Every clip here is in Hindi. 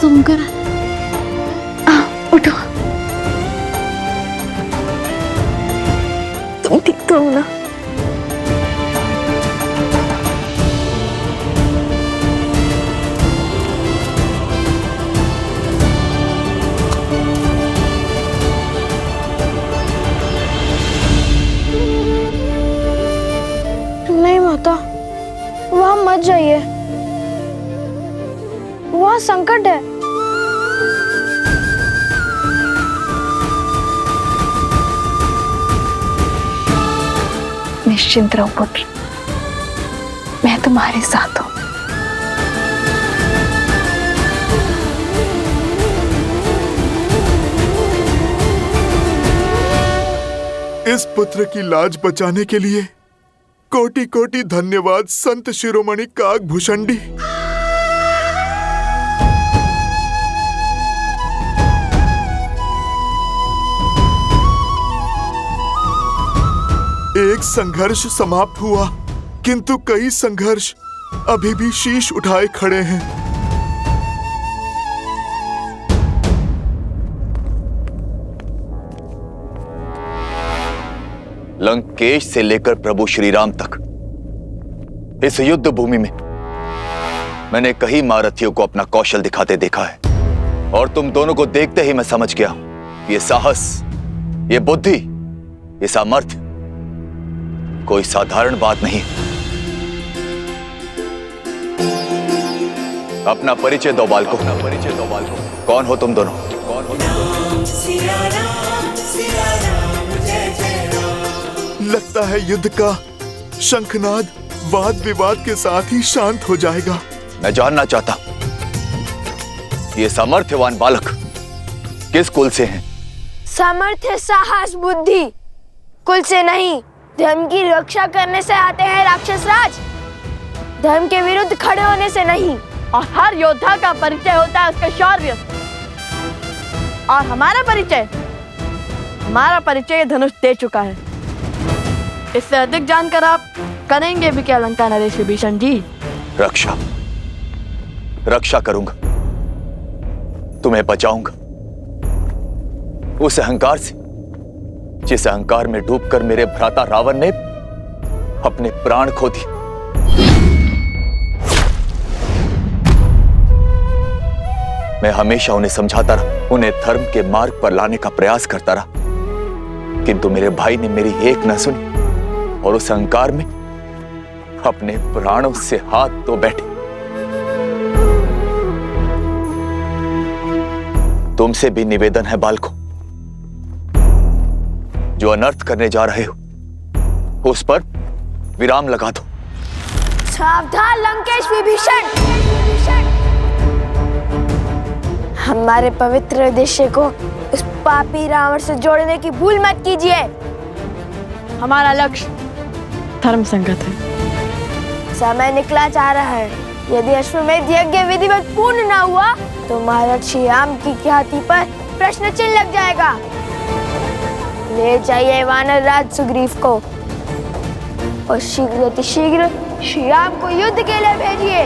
शंकर, उठो। तुम ठीक तो हो ना? नहीं माता, वहां मत जाइए, वहां संकट है। निश्चिंत रहो पुत्र, मैं तुम्हारे साथ हूं। इस पुत्र की लाज बचाने के लिए कोटि कोटि धन्यवाद संत शिरोमणि काकभूषणी। एक संघर्ष समाप्त हुआ, किंतु कई संघर्ष अभी भी शीश उठाए खड़े हैं। लंकेश से लेकर प्रभु श्री राम तक इस युद्ध भूमि में मैंने कई महारथियों को अपना कौशल दिखाते देखा है, और तुम दोनों को देखते ही मैं समझ गया, ये साहस, ये बुद्धि, ये सामर्थ्य कोई साधारण बात नहीं। अपना परिचय दो बालकों, अपना परिचय दो बालकों। कौन हो तुम दोनों? कौन हो तुम दोनों? लगता है युद्ध का शंखनाद वाद विवाद के साथ ही शांत हो जाएगा। मैं जानना चाहता, ये सामर्थ्यवान बालक किस कुल से हैं? सामर्थ्य, साहस, बुद्धि कुल से नहीं, धर्म की रक्षा करने से आते हैं राक्षस राज। धर्म के विरुद्ध खड़े होने से नहीं। और हर योद्धा का परिचय होता है उसके शौर्य। और हमारा परिचय धनुष दे चुका है। इससे अधिक जानकर आप करेंगे भी क्या लंका नरेश विभीषण जी? रक्षा करूंगा, तुम्हें बचाऊंगा उस अहंकार से जिस अहंकार में डूबकर मेरे भ्राता रावण ने अपने प्राण खो दिए। मैं हमेशा उन्हें समझाता रहा, उन्हें धर्म के मार्ग पर लाने का प्रयास करता रहा, किंतु मेरे भाई ने मेरी एक न सुनी और उस अहंकार में अपने प्राणों से हाथ धो बैठे। तुमसे भी निवेदन है बालकों, जो अनर्थ करने जा रहे हो उस पर विराम लगा दो। सावधान लंकेश विभीषण, हमारे पवित्र उद्देश्य को उस पापी रावण से जोड़ने की भूल मत कीजिए। हमारा लक्ष्य धर्म संगत है। समय निकला जा रहा है। यदि अश्वमेध यज्ञ विधिवत पूर्ण न हुआ तो महर्षि राम की ख्याति पर प्रश्न चिन्ह लग जाएगा। ले जाइए वानर राज सुग्रीव को और शीघ्र श्री राम को युद्ध के लिए भेजिए।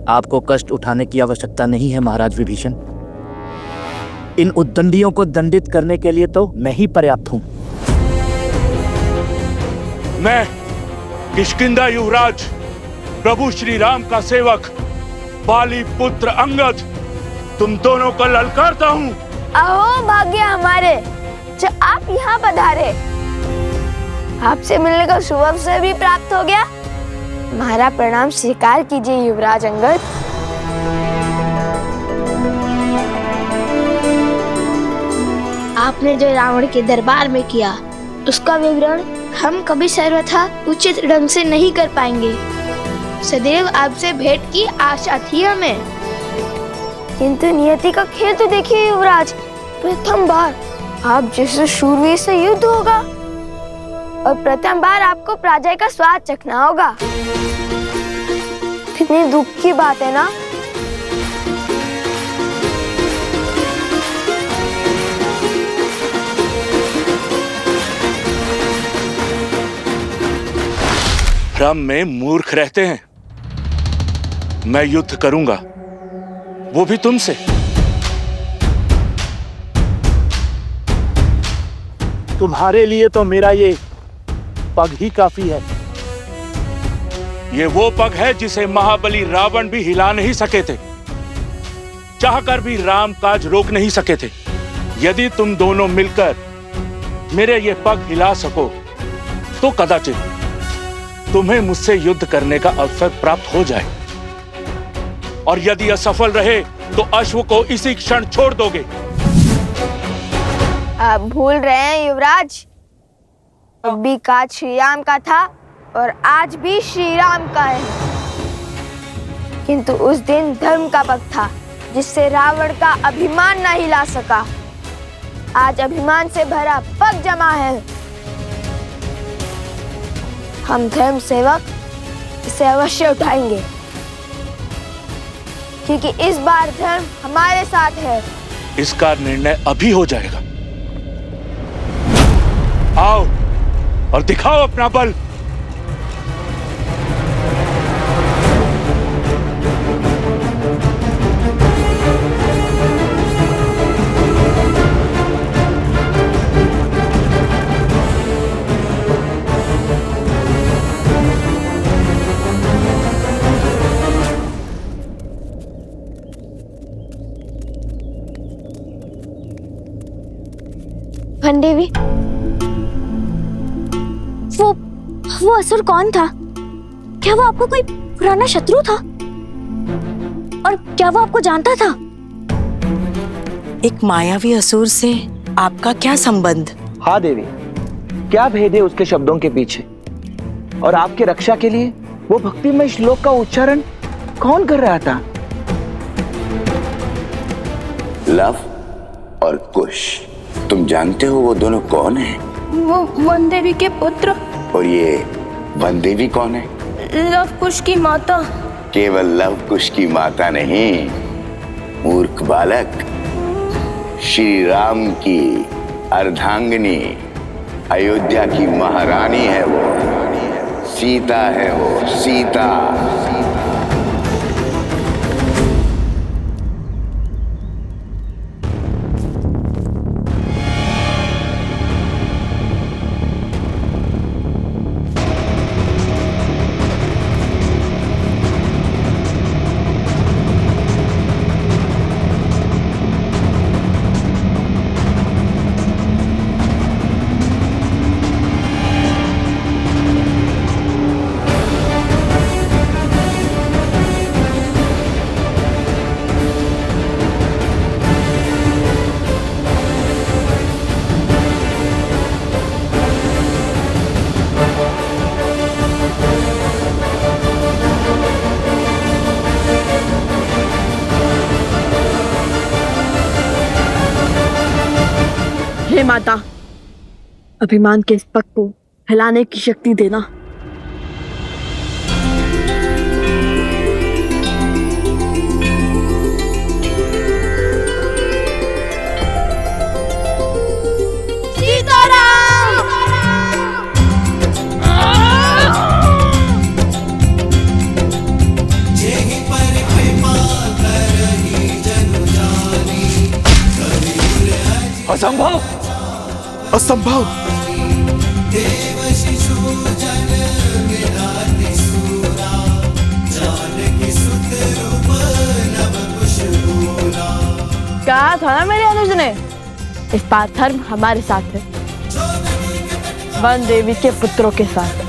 आपको कष्ट उठाने की आवश्यकता नहीं है महाराज विभीषण। इन उद्दंडियों को दंडित करने के लिए तो मैं ही पर्याप्त हूं। मैं किष्किंधा युवराज प्रभु श्री राम का सेवक बाली पुत्र अंगद तुम दोनों को ललकारता हूं अहो भाग्य हमारे जो आप यहाँ पधारे। आपसे मिलने का शुभ अवसर भी प्राप्त हो गया। हमारा प्रणाम स्वीकार कीजिए युवराज अंगद। आपने जो रावण के दरबार में किया उसका विवरण हम कभी सर्वथा उचित ढंग से नहीं कर पाएंगे। सदैव आपसे भेंट की आशा थी हमें। किंतु नियति का खेल तो देखिए युवराज, प्रथम बार आप जैसे शूरवीर से युद्ध होगा और प्रथम बार आपको पराजय का स्वाद चखना होगा। कितनी दुख की बात है ना। भ्रम में मूर्ख रहते हैं। मैं युद्ध करूंगा, वो भी तुमसे। तुम्हारे लिए तो मेरा ये पग ही काफी है। ये वो पग है जिसे महाबली रावण भी हिला नहीं सके थे, चाहकर भी राम काज रोक नहीं सके थे। यदि तुम दोनों मिलकर मेरे ये पग हिला सको तो कदाचित तुम्हें मुझसे युद्ध करने का अवसर प्राप्त हो जाए, और यदि असफल रहे तो अश्व को इसी क्षण छोड़ दोगे। आप भूल रहे हैं युवराज, अभी काज श्री राम का था और आज भी श्री राम का है। किंतु उस दिन धर्म का पग था जिससे रावण का अभिमान न हिला सका। आज अभिमान से भरा पग जमा है। हम धर्म सेवक इसे अवश्य उठाएंगे, क्योंकि इस बार धर्म हमारे साथ है। इसका निर्णय अभी हो जाएगा। आओ और दिखाओ अपना बल। देवी, वो असुर कौन था? क्या वो आपको कोई पुराना शत्रु था? और क्या वो आपको जानता था? एक मायावी असुर से आपका क्या संबंध? हाँ देवी, क्या भेद है उसके शब्दों के पीछे? और आपके रक्षा के लिए वो भक्तिमय श्लोक का उच्चारण कौन कर रहा था? लव और कुश, तुम जानते हो वो दोनों कौन हैं? वो वनदेवी के पुत्र। और ये वनदेवी कौन है? लव कुश की माता। केवल लव कुश की माता नहीं, मूर्ख बालक, श्री राम की अर्धांगिनी, अयोध्या की महारानी है वो, सीता है वो, सीता। हे माता, अभिमान के इस पग को हिलाने की शक्ति देना। असंभव, असंभव। कहा था ना मेरे अनुज ने, इस बार धर्म हमारे साथ है, वन देवी के पुत्रों के साथ।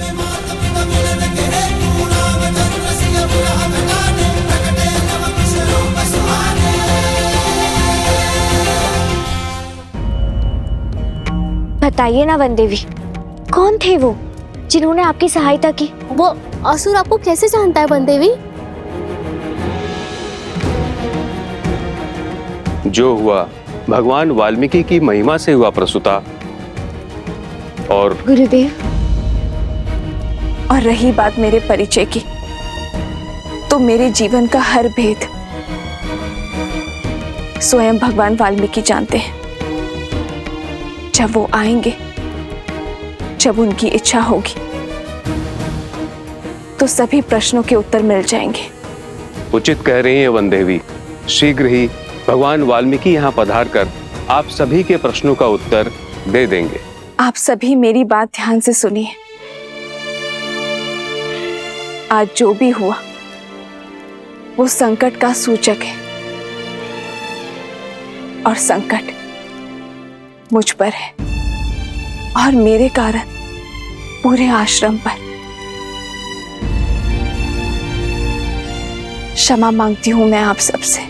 बताइए ना वन देवी, कौन थे वो जिन्होंने आपकी सहायता की? वो असुर आपको कैसे जानता है वन देवी? जो हुआ भगवान वाल्मीकि की महिमा से हुआ प्रसूता। और गुरुदेव, और रही बात मेरे परिचय की, तो मेरे जीवन का हर भेद स्वयं भगवान वाल्मीकि जानते हैं। जब वो आएंगे, जब उनकी इच्छा होगी, तो सभी प्रश्नों के उत्तर मिल जाएंगे। उचित कह रही हैं वन देवी। शीघ्र ही भगवान वाल्मीकि यहाँ पधार कर आप सभी के प्रश्नों का उत्तर दे देंगे। आप सभी मेरी बात ध्यान से सुनिए। आज जो भी हुआ वो संकट का सूचक है, और संकट मुझ पर है और मेरे कारण पूरे आश्रम पर। क्षमा मांगती हूं मैं आप सबसे,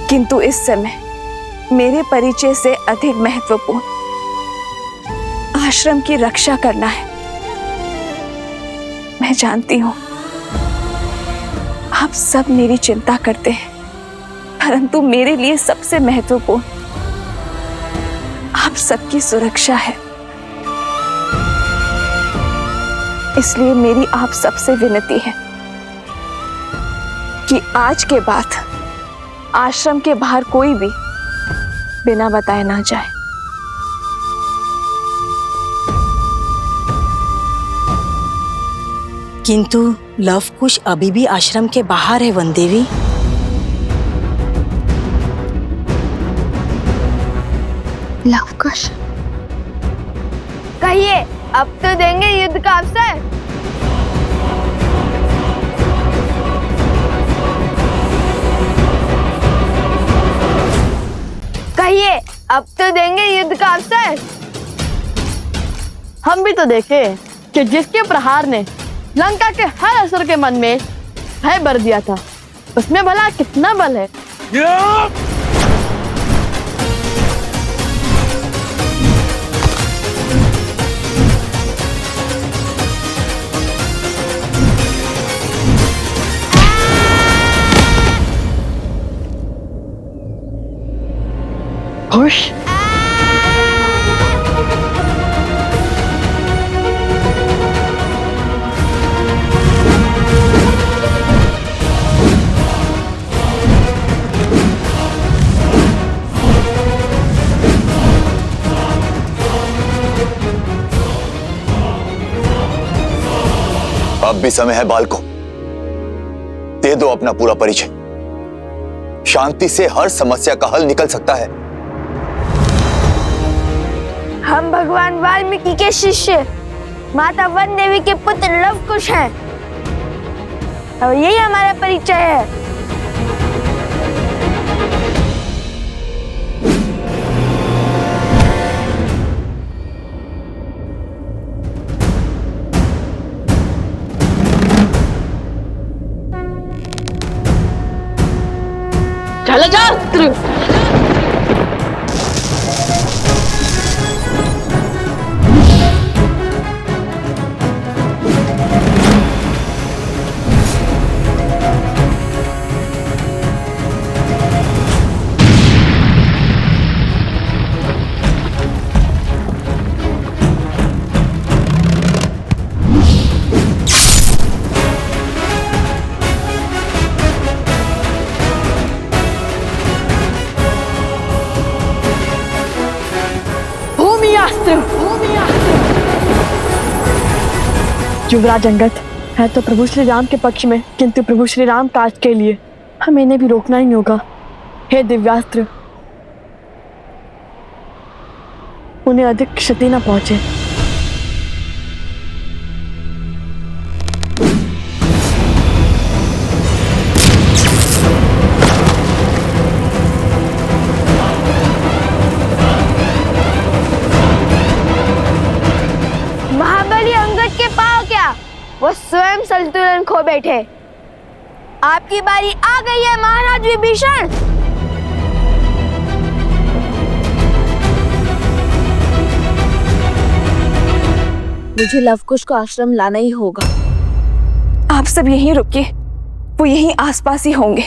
किंतु इस समय मेरे परिचय से अधिक महत्वपूर्ण आश्रम की रक्षा करना है। मैं जानती हूं आप सब मेरी चिंता करते हैं, परंतु मेरे लिए सबसे महत्वपूर्ण आप सबकी सुरक्षा है। इसलिए मेरी आप सबसे विनती है कि आज के बाद आश्रम के बाहर कोई भी बिना बताए ना जाए। किंतु लवकुश अभी भी आश्रम के बाहर है वन देवी। लवकुश, कहिए, अब तो देंगे युद्ध का अवसर। कहिए, अब तो देंगे युद्ध का अवसर। हम भी तो देखे कि जिसके प्रहार ने लंका के हर असुर के मन में भय भर दिया था, उसमें भला कितना बल है। खुश अब भी समय है बालको, दे दो अपना पूरा परिचय। शांति से हर समस्या का हल निकल सकता है। हम भगवान वाल्मीकि के शिष्य माता वन देवी के पुत्र लवकुश हैं, और यही हमारा परिचय है। चले जाओ। युवराज अंगद है तो प्रभु श्री राम के पक्ष में, किंतु प्रभु श्री राम काज के लिए हमें इन्हें भी रोकना ही होगा। हे दिव्यास्त्र, उन्हें अधिक क्षति न पहुंचे। स्वयं संतुलन खो बैठे। आपकी बारी आ गई है महाराज विभीषण। मुझे लवकुश को आश्रम लाना ही होगा। आप सब यहीं रुकिए, वो यहीं आसपास ही होंगे।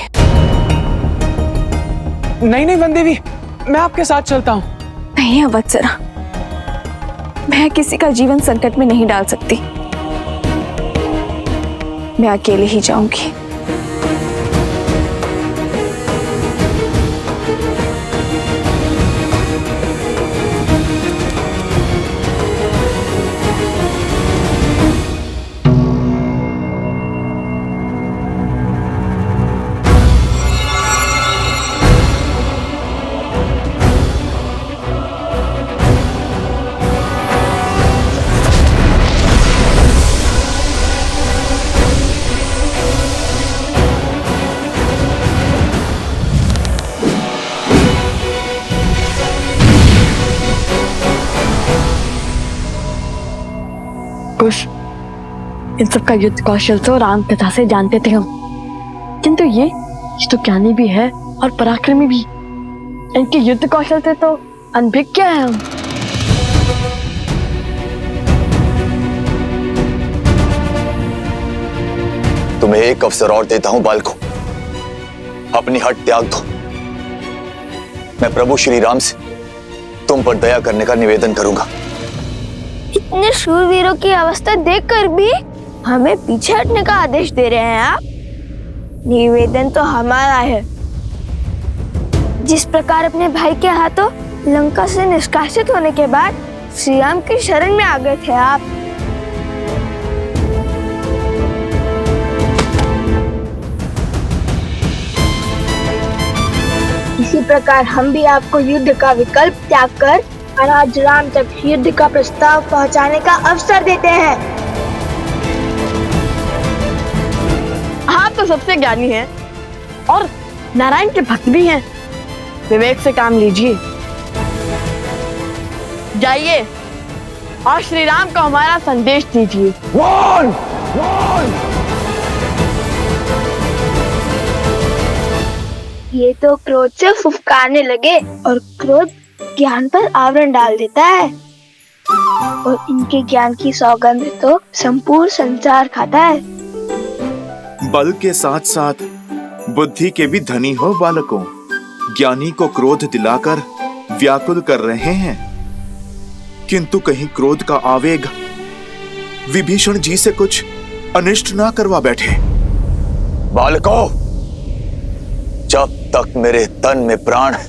नहीं नहीं वनदेवी, मैं आपके साथ चलता हूँ। नहीं अवत्सरा, मैं किसी का जीवन संकट में नहीं डाल सकती। मैं अकेले ही जाऊंगी। कुश, इन सब का युद्ध कौशल तो राम कथा से जानते थे हम, किंतु ये तो ज्ञानी भी है और पराक्रमी भी। इनके युद्ध कौशल से तो अनभिज्ञ है हम। तुम्हें एक अवसर और देता हूं बालकों, अपनी हट त्याग दो। मैं प्रभु श्री राम से तुम पर दया करने का निवेदन करूंगा। इतने शूरवीरों की अवस्था देखकर भी हमें पीछे हटने का आदेश दे रहे हैं आप? निवेदन तो हमारा है। जिस प्रकार अपने भाई के हाथों लंका से निष्कासित होने के बाद श्री राम की शरण में आ गए थे आप, इसी प्रकार हम भी आपको युद्ध का विकल्प त्याग कर महाराज राम तक युद्ध का प्रस्ताव पहुंचाने का अवसर देते हैं। आप तो सबसे ज्ञानी हैं और नारायण के भक्त भी हैं। विवेक से काम लीजिए। जाइए और श्री राम को हमारा संदेश दीजिए। ये तो क्रोध से फुफकारने लगे और क्रोध ज्ञान पर आवरण डाल देता है और इनके ज्ञान की सौगंध तो संपूर्ण संसार खाता है। बल के साथ साथ बुद्धि के भी धनी हो बालकों। ज्ञानी को क्रोध दिलाकर व्याकुल कर रहे हैं, किंतु कहीं क्रोध का आवेग विभीषण जी से कुछ अनिष्ट ना करवा बैठे। बालकों, जब तक मेरे तन में प्राण है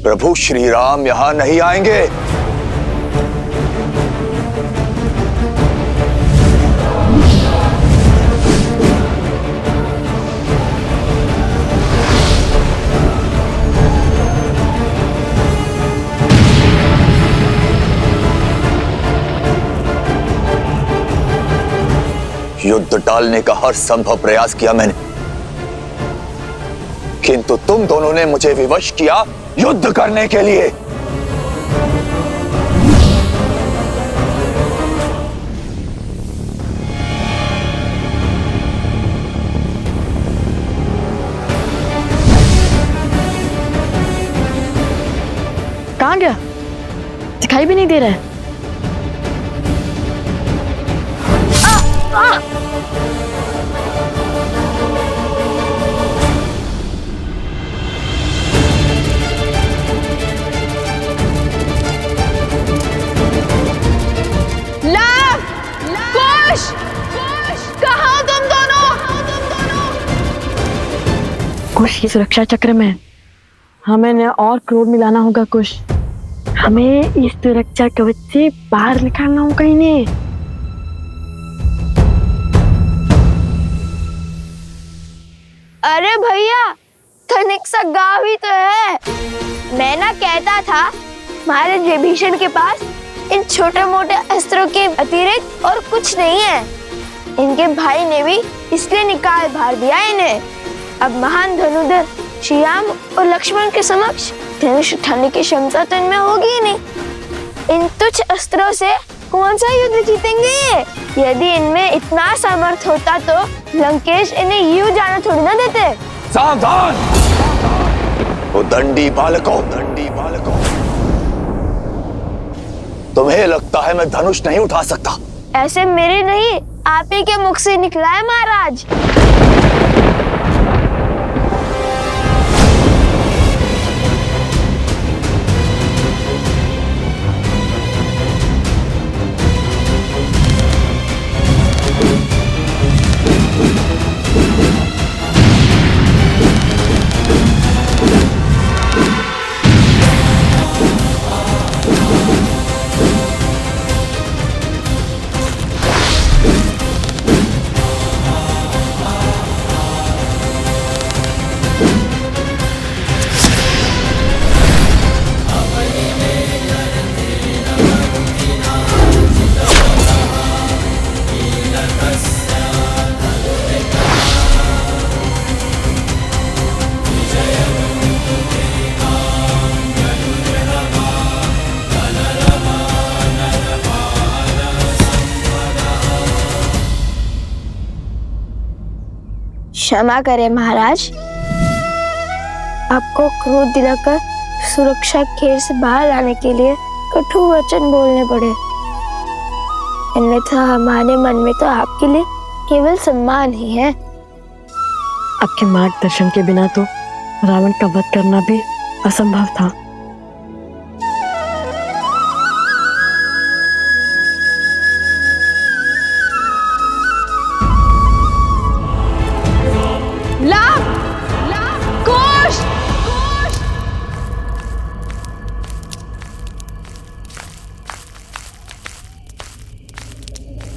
प्रभु श्री राम यहां नहीं आएंगे। युद्ध टालने का हर संभव प्रयास किया मैंने, किंतु तुम दोनों ने मुझे विवश किया युद्ध करने के लिए। कहां गया? दिखाई भी नहीं दे रहा है। कुश की सुरक्षा चक्र में हमें न और क्रोध मिलाना होगा। कुश, हमें इस सुरक्षा कवच से बाहर निकालना होगा इन्हें। अरे भैया, तनिक सा गाँव ही तो है। मैं ना कहता था महाराज विभीषण के पास इन छोटे मोटे अस्त्रों के अतिरिक्त और कुछ नहीं है। इनके भाई ने भी इसलिए निकाल भार दिया इन्हें। अब महान धनुधर श्री राम और लक्ष्मण के समक्ष धनुष उठाने की क्षमता तो इनमें होगी ही नहीं। इन तुच्छ अस्त्रों से कौन सा युद्ध जीतेंगे ये? यदि इनमें इतना सामर्थ्य होता तो लंकेश इन्हें यूं जाना थोड़ी ना देते। सावधान! वो दंडी बालकों, तुम्हें लगता है मैं धनुष नहीं उठा सकता? ऐसे मेरे नहीं, आप ही के मुख से निकला है महाराज। क्षमा करें महाराज, आपको क्रोध दिलाकर सुरक्षा घेर से बाहर लाने के लिए कठोर वचन बोलने पड़े। अन्यथा हमारे मन में तो आपके लिए केवल सम्मान ही है। आपके मार्गदर्शन के बिना तो रावण का वध करना भी असंभव था।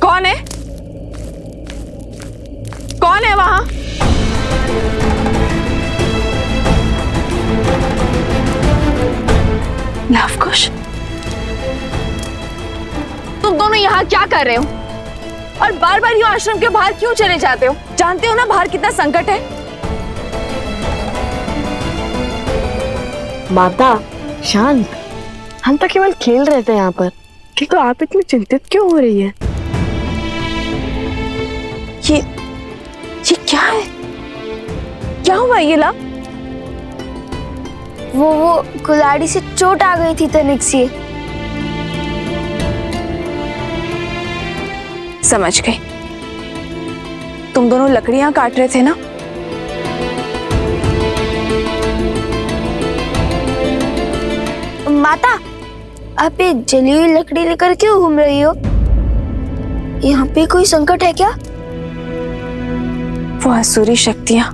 कौन है? कौन है वहां? लवकुश, तुम दोनों यहाँ क्या कर रहे हो? और बार बार यूं आश्रम के बाहर क्यों चले जाते हो? जानते हो ना बाहर कितना संकट है। माता शांत, हम तो केवल खेल रहे थे यहाँ पर, किंतु आप इतनी चिंतित क्यों हो रही है? ये क्या है? क्या हुआ ये ला? वो कुल्हाड़ी से चोट आ गई थी तनिक सी। समझ गई, तुम दोनों लकड़ियां काट रहे थे ना? माता, आप ये जली हुई लकड़ी लेकर क्यों घूम रही हो? यहाँ पे कोई संकट है क्या? वो असुरी शक्तियां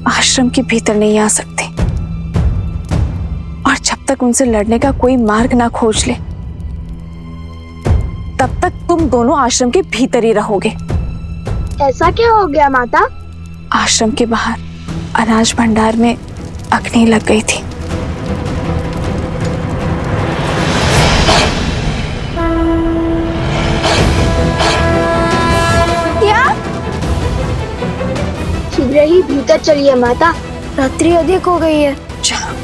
आश्रम के भीतर नहीं आ सकती, और जब तक उनसे लड़ने का कोई मार्ग ना खोज ले तब तक तुम दोनों आश्रम के भीतर ही रहोगे। ऐसा क्या हो गया माता? आश्रम के बाहर अनाज भंडार में अग्नि लग गई थी। शीघ्र ही भीतर चलिए माता, रात्रि अधिक हो गई है। चलो।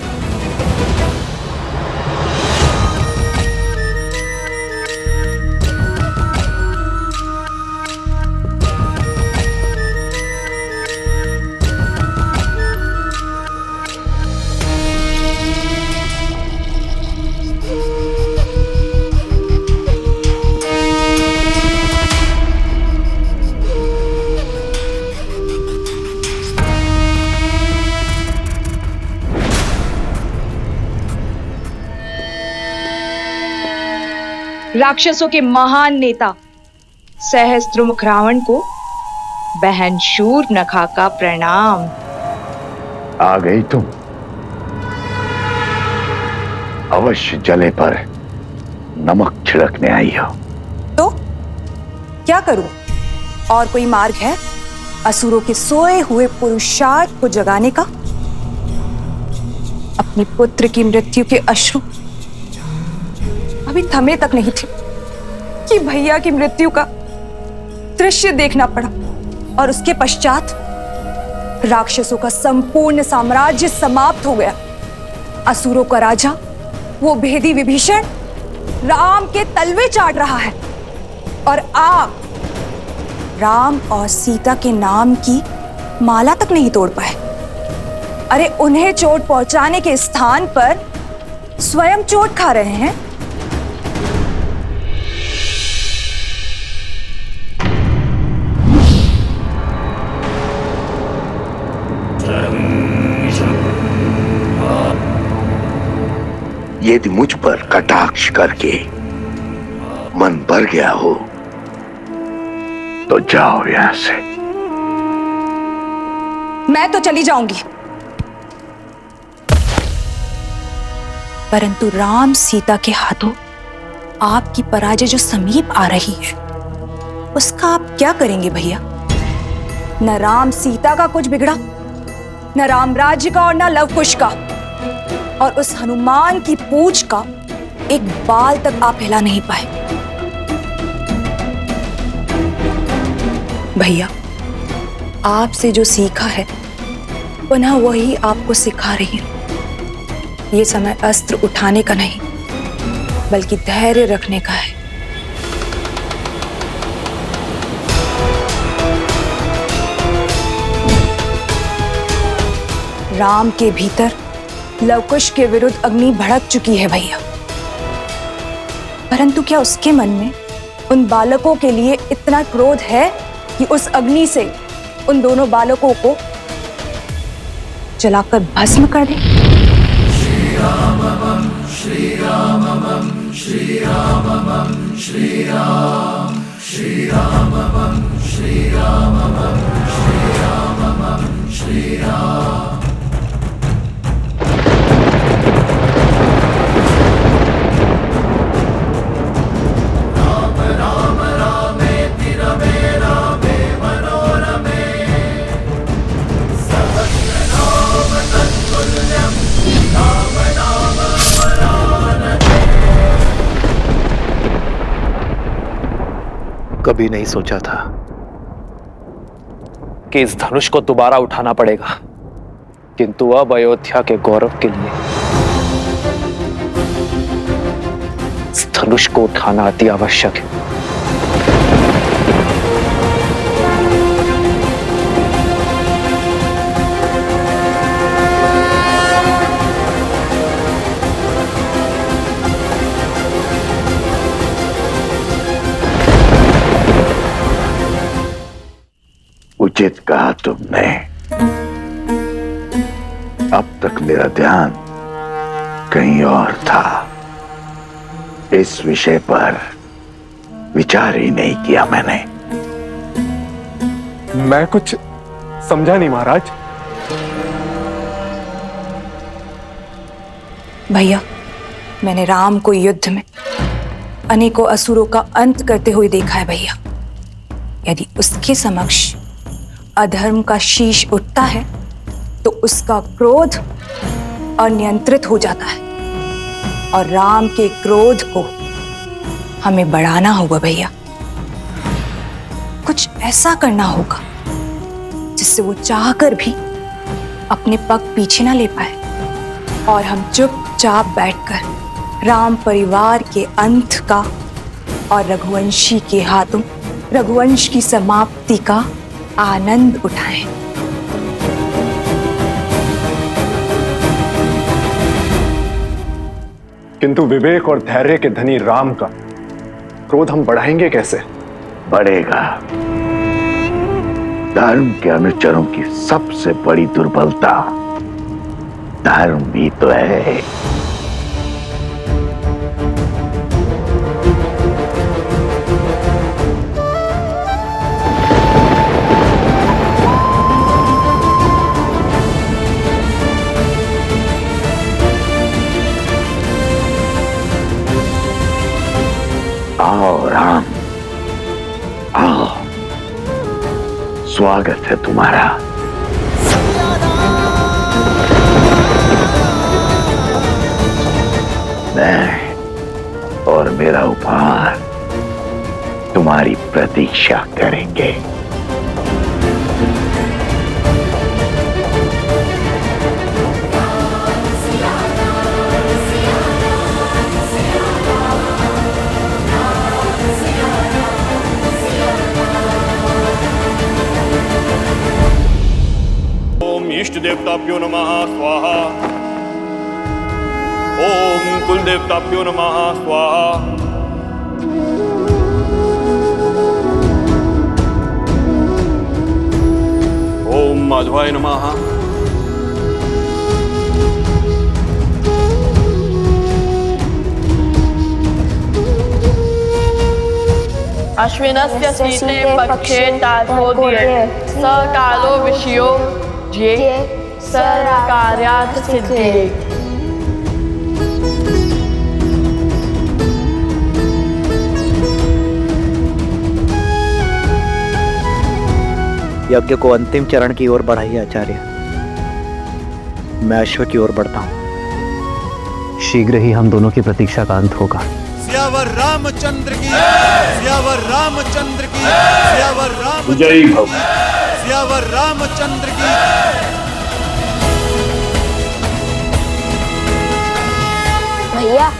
राक्षसों के महान नेता सहस्त्रमुख रावण को बहन शूर्पणखा का प्रणाम। आ गई तुम? अवश्य जले पर नमक छिड़कने आई हो। तो क्या करूं? और कोई मार्ग है असुरों के सोए हुए पुरुषार्थ को जगाने का? अपने पुत्र की मृत्यु के अश्रु अभी थमे तक नहीं थे कि भैया की मृत्यु का दृश्य देखना पड़ा, और उसके पश्चात राक्षसों का संपूर्ण साम्राज्य समाप्त हो गया। असुरों का राजा वो भेदी विभीषण राम के तलवे चाट रहा है। और आप राम और सीता के नाम की माला तक नहीं तोड़ पाए। अरे उन्हें चोट पहुंचाने के स्थान पर स्वयं चोट खा रहे हैं। यदि मुझ पर कटाक्ष करके मन भर गया हो तो जाओ यहां से। मैं तो चली जाऊंगी, परंतु राम सीता के हाथों आपकी पराजय जो समीप आ रही है, उसका आप क्या करेंगे भैया? न राम सीता का कुछ बिगड़ा, न राम राज्य का और न लव कुश का, और उस हनुमान की पूंछ का एक बाल तक आप हिला नहीं पाए। भैया, आपसे जो सीखा है पुनः वही आपको सिखा रही हूं। ये समय अस्त्र उठाने का नहीं, बल्कि धैर्य रखने का है। राम के भीतर लवकुश के विरुद्ध अग्नि भड़क चुकी है भैया, परंतु क्या उसके मन में उन बालकों के लिए इतना क्रोध है कि उस अग्नि से उन दोनों बालकों को जलाकर भस्म कर दे? श्री राम श्री राम श्री राम श्री राम श्री राम श्री राम श्री राम श्री राम। कभी नहीं सोचा था कि इस धनुष को दोबारा उठाना पड़ेगा, किंतु अब अयोध्या के गौरव के लिए इस धनुष को उठाना अति आवश्यक है। उचित कहा तुमने। अब तक मेरा ध्यान कहीं और था, इस विषय पर विचार ही नहीं किया मैंने। मैं कुछ समझा नहीं महाराज। भैया, मैंने राम को युद्ध में अनेकों असुरों का अंत करते हुए देखा है भैया। यदि उसके समक्ष अधर्म का शीश उठता है तो उसका क्रोध अनियंत्रित हो जाता है, और राम के क्रोध को हमें बढ़ाना होगा भैया। कुछ ऐसा करना होगा जिससे वो चाहकर भी अपने पग पीछे ना ले पाए, और हम चुपचाप बैठकर राम परिवार के अंत का और रघुवंशी के हाथों रघुवंश की समाप्ति का आनंद उठाएं। किंतु विवेक और धैर्य के धनी राम का क्रोध हम बढ़ाएंगे कैसे? बढ़ेगा। धर्म के अनुचरों की सबसे बड़ी दुर्बलता धर्म भी तो है। आओ राम, आओ, स्वागत है तुम्हारा। मैं और मेरा उपहार तुम्हारी प्रतीक्षा करेंगे। स्वाहा। ओम कुलदेवताभ्यो नमः स्वाहा। ओम माधवाय नमः। अश्विनस्य शीते पक्षे ताथोदये स कालो विषयो ये सर्वकार्यार्थ सिद्धये। यज्ञ को अंतिम चरण की ओर बढ़ाइए आचार्य। मैं अश्व की ओर बढ़ता हूं। शीघ्र ही हम दोनों की प्रतीक्षा का अंत होगा। सियावर रामचंद्र की, सियावर रामचंद्र की, सियावर राम, जय भव। सियावर रामचंद्र की। भैया,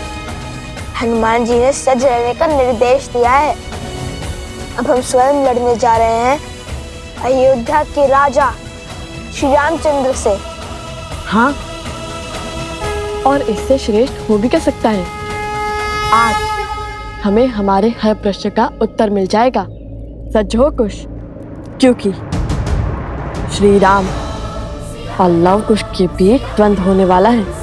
हनुमान जी ने सज रहने का निर्देश दिया है। अब हम स्वयं लड़ने जा रहे हैं अयोध्या के राजा श्री रामचंद्र से। हाँ, और इससे श्रेष्ठ हो भी क्या सकता है। आज हमें हमारे हर प्रश्न का उत्तर मिल जाएगा। सच हो कुश, क्योंकि श्री राम और लव कुश के बीच द्वंद्व होने वाला है।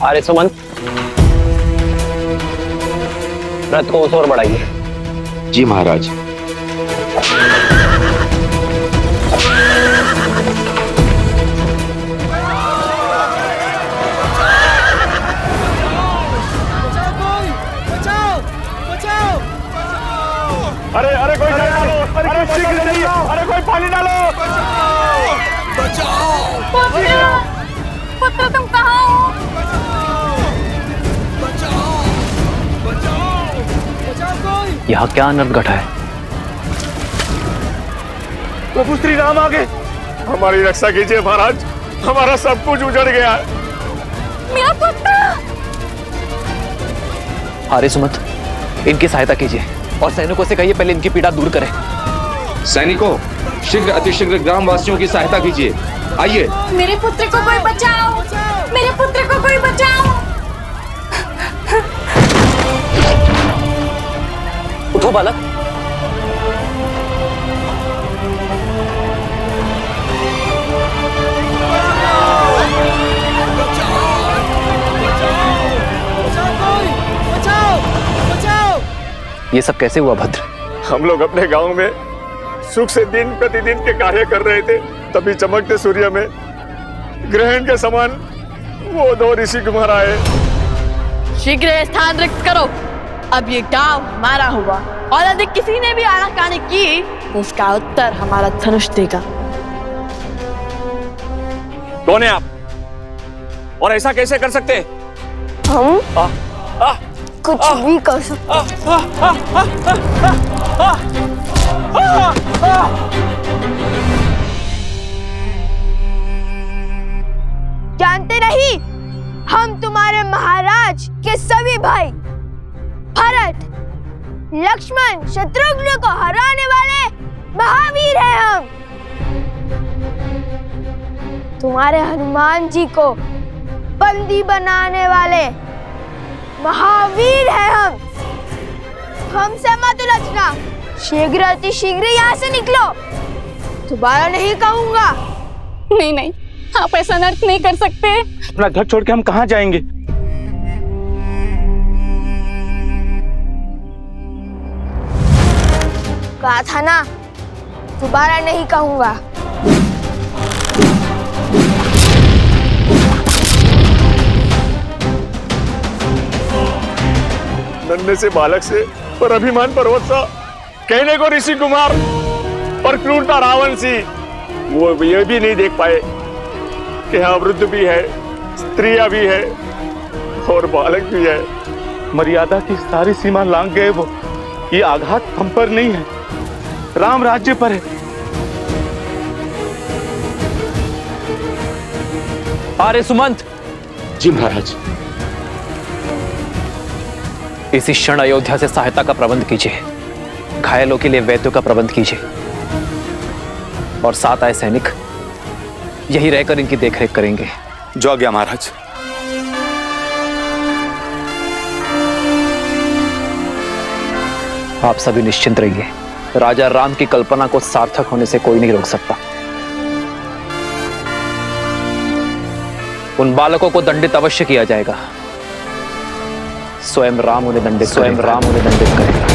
आर्य सुमंत, रथ को उस ओर बढ़ाइए। जी महाराज। अरे अरे कोई पानी डालो, अरे शीघ्र नहीं, अरे कोई पानी डालो। पुत्र तुम कहाँ हो? यहाँ क्या अनर्थ घटा है? प्रभु श्री राम आ गए। हमारी रक्षा कीजिए महाराज, हमारा सब कुछ उजड़ गया है। मेरा पुत्र। आर्य सुमंत, इनकी सहायता कीजिए और सैनिकों से कहिए पहले इनकी पीड़ा दूर करें। सैनिकों, शीघ्र अतिशीघ्र ग्रामवासियों की सहायता कीजिए। आइए। मेरे पुत्र को कोई बचाओ, मेरे पुत्र को कोई बचाओ। उठो बालक। ये सब कैसे हुआ भद्र? हम लोग अपने गांव में सुख से दिन प्रतिदिन के कार्य कर रहे थे, तभी चमकते सूर्य में ग्रहण के समान वो दो ऋषि कुमार आए। शीघ्र स्थान रिक्त करो। अब ये गांव हमारा हुआ और यदि किसी ने भी आनाकानी की तो उसका उत्तर हमारा धनुष देगा। कौन है आप और ऐसा कैसे कर सकते? हम कुछ भी कर सकते। जानते नहीं, हम तुम्हारे महाराज के सभी भाई भरत, लक्ष्मण, शत्रुघ्न को हराने वाले महावीर हैं हम। तुम्हारे हनुमान जी को बंदी बनाने वाले महावीर हैं हम। हमसे मत उलझना, शीघ्र अति शीघ्र यहाँ से निकलो। दोबारा नहीं कहूंगा। नहीं नहीं, आप ऐसा अनर्थ नहीं कर सकते। अपना घर छोड़ के हम कहाँ जाएंगे? कहा था ना, दोबारा नहीं कहूंगा। नन्हे से बालक से पर अभिमान पर्वत सा, कहने को ऋषि कुमार और क्रूरता रावण सी, वो ये भी नहीं देख पाए कि यहाँ वृद्ध भी है, स्त्रियां भी है और बालक भी है। मर्यादा की सारी सीमा लांघ गए वो। ये आघात हम पर नहीं है, राम राज्य पर है। आर्य सुमंत। जी महाराज। इसी क्षण अयोध्या से सहायता का प्रबंध कीजिए, घायलों के लिए वैद्यों का प्रबंध कीजिए और 7 आए सैनिक यही रहकर इनकी देखरेख करेंगे। जो आज्ञा महाराज। आप सभी निश्चिंत रहिए, राजा राम की कल्पना को सार्थक होने से कोई नहीं रोक सकता। उन बालकों को दंडित अवश्य किया जाएगा। स्वयं राम उन्हें दंडित करेगा।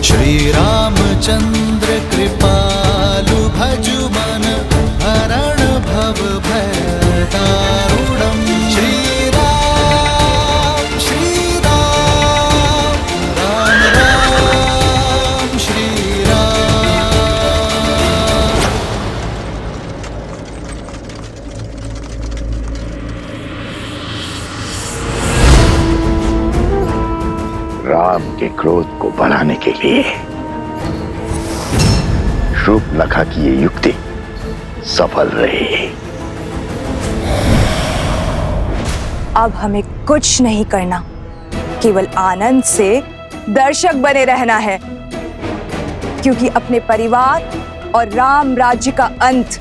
श्री रामचंद्र कृपालु भजु मन हरण भव भय दारुणम्। श्री राम राम राम श्री राम। राम के क्रोध को बढ़ाने के लिए शूर्पणखा की ये युक्ति सफल रही। अब हमें कुछ नहीं करना, केवल आनंद से दर्शक बने रहना है, क्योंकि अपने परिवार और राम राज्य का अंत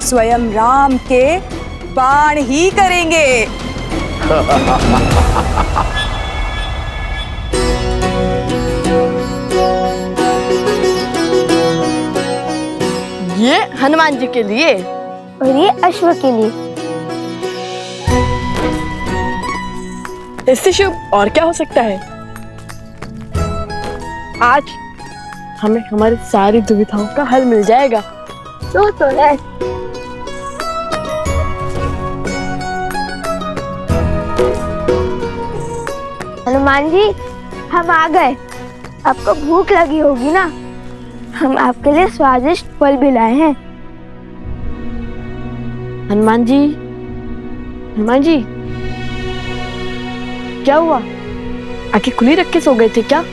स्वयं राम के बाण ही करेंगे। ये हनुमान जी के लिए और ये अश्व के लिए। इससे शुभ और क्या हो सकता है। आज हमें हमारी सारी दुविधाओं का हल मिल जाएगा। तो है। हनुमान जी, हम आ गए। आपको भूख लगी होगी ना, हम आपके लिए स्वादिष्ट फल भी लाए हैं। हनुमान जी, क्या हुआ? आंखें खुली रख के सो गए थे क्या?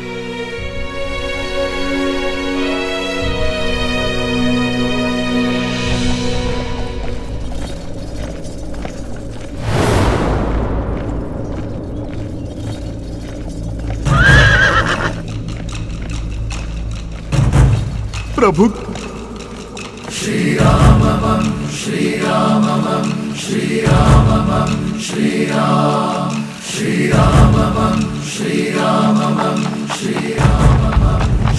प्रभु। श्री रामम श्री रामम श्री रामम श्री राम श्री रामम श्री रामम श्री रामम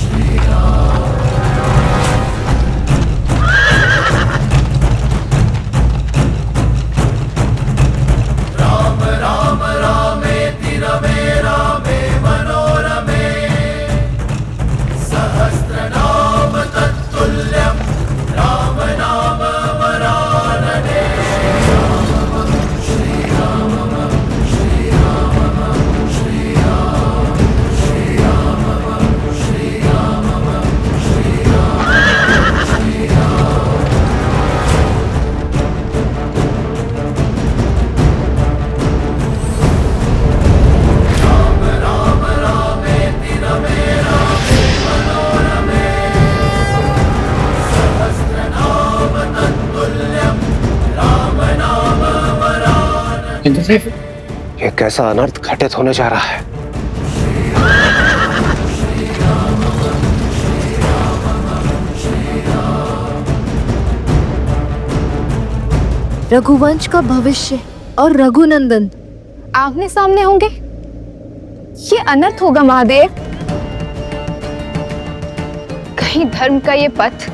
श्री राम। राम राम रामेति रमे रामे मनोरमे सहस्रनाम तत्तुल्यं राम नाम वरानने। श्री रामम श्री रामम श्री राम श्री रामम श्री रामम श्री राम श्री राम। राम राम रामेति रमे रामे मनोरमे सहस्रनाम तत्तुल्यं राम नाम वरानने। इंद्रदेव, ये कैसा अनर्थ घटित होने जा रहा है। रघुवंश का भविष्य और रघुनंदन आमने सामने होंगे। ये अनर्थ होगा महादेव। कहीं धर्म का ये पथ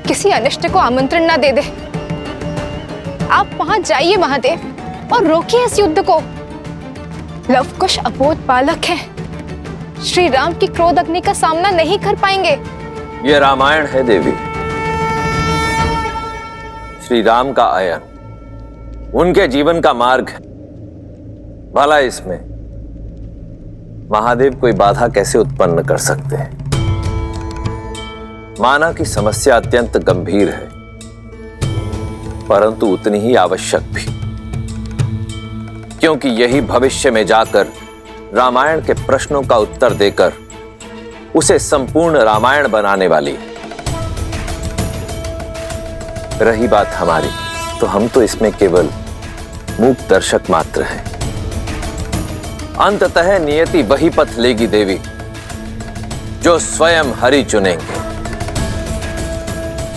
किसी अनिष्ट को आमंत्रण ना दे दे। आप वहां जाइए महादेव और रोकिए इस युद्ध को। लवकुश अबोध बालक है, श्री राम की क्रोध अग्नि का सामना नहीं कर पाएंगे। ये रामायण है देवी। श्री राम का आयन उनके जीवन का मार्ग है। भला इसमें महादेव कोई बाधा कैसे उत्पन्न कर सकते हैं? माना कि समस्या अत्यंत गंभीर है, परंतु उतनी ही आवश्यक भी, क्योंकि यही भविष्य में जाकर रामायण के प्रश्नों का उत्तर देकर उसे संपूर्ण रामायण बनाने वाली है। रही बात हमारी, तो हम तो इसमें केवल मूक दर्शक मात्र हैं। अंततः नियति वही पथ लेगी देवी जो स्वयं हरि चुनेंगे,